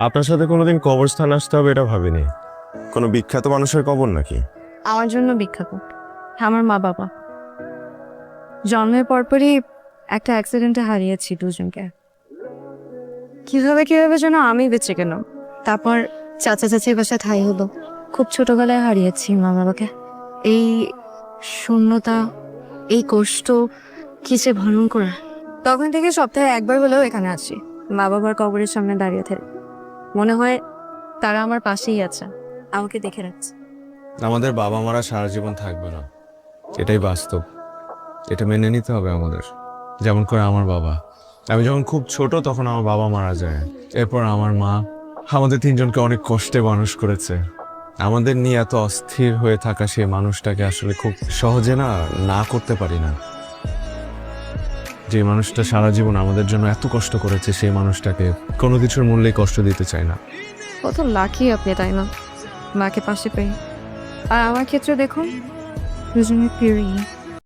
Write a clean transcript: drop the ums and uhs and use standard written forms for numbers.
আপনার সাথে কোনোদিন কবরস্থান আসতে হবে এটা ভাবিনি। কোনো বিখ্যাত মানুষের কবর নাকি? আমার জন্য বিখ্যাত আমার মা বাবা। জন্মের পরপরই একটা অ্যাক্সিডেন্টে হারিয়েছি দুজনকে। কিভাবে কিভাবে যেন আমি বেঁচে গেলাম। তারপর চাচা চাচির বাসায় ঠাঁই হলো। খুব ছোটবেলায় হারিয়েছি মা বাবাকে। এই শূন্যতা, এই কষ্ট কি যে ভয়ঙ্কর। তখন থেকে সপ্তাহে একবার হলেও এখানে আসি, মা বাবার কবরের সামনে দাঁড়িয়ে থাকে। মনে হয় তারা আমার পাশেই আছে, আমাকে দেখে রাখছে। আমাদের বাবা মারা সারা জীবন থাকবে না, এটাই বাস্তব। এটা মেনে নিতে হবে আমাদের। যেমন করে আমার বাবা, আমি যখন খুব ছোট তখন আমার বাবা মারা যায়। এরপর আমার মা আমাদের তিনজনকে অনেক কষ্টে মানুষ করেছে। আমাদের নিয়ে এত অস্থির হয়ে থাকা সেই মানুষটাকে আসলে খুব সহজে না করতে পারি না। যে মানুষটা সারা জীবন আমাদের জন্য এত কষ্ট করেছে সেই মানুষটাকে কোনো কিছুর মূল্যে কষ্ট দিতে চাই না। কত লাকি আপনি, তাই না, মাকে পাশে পেয়ে। আর আমার ক্ষেত্রে দেখুন, দুজনের প্রিয়।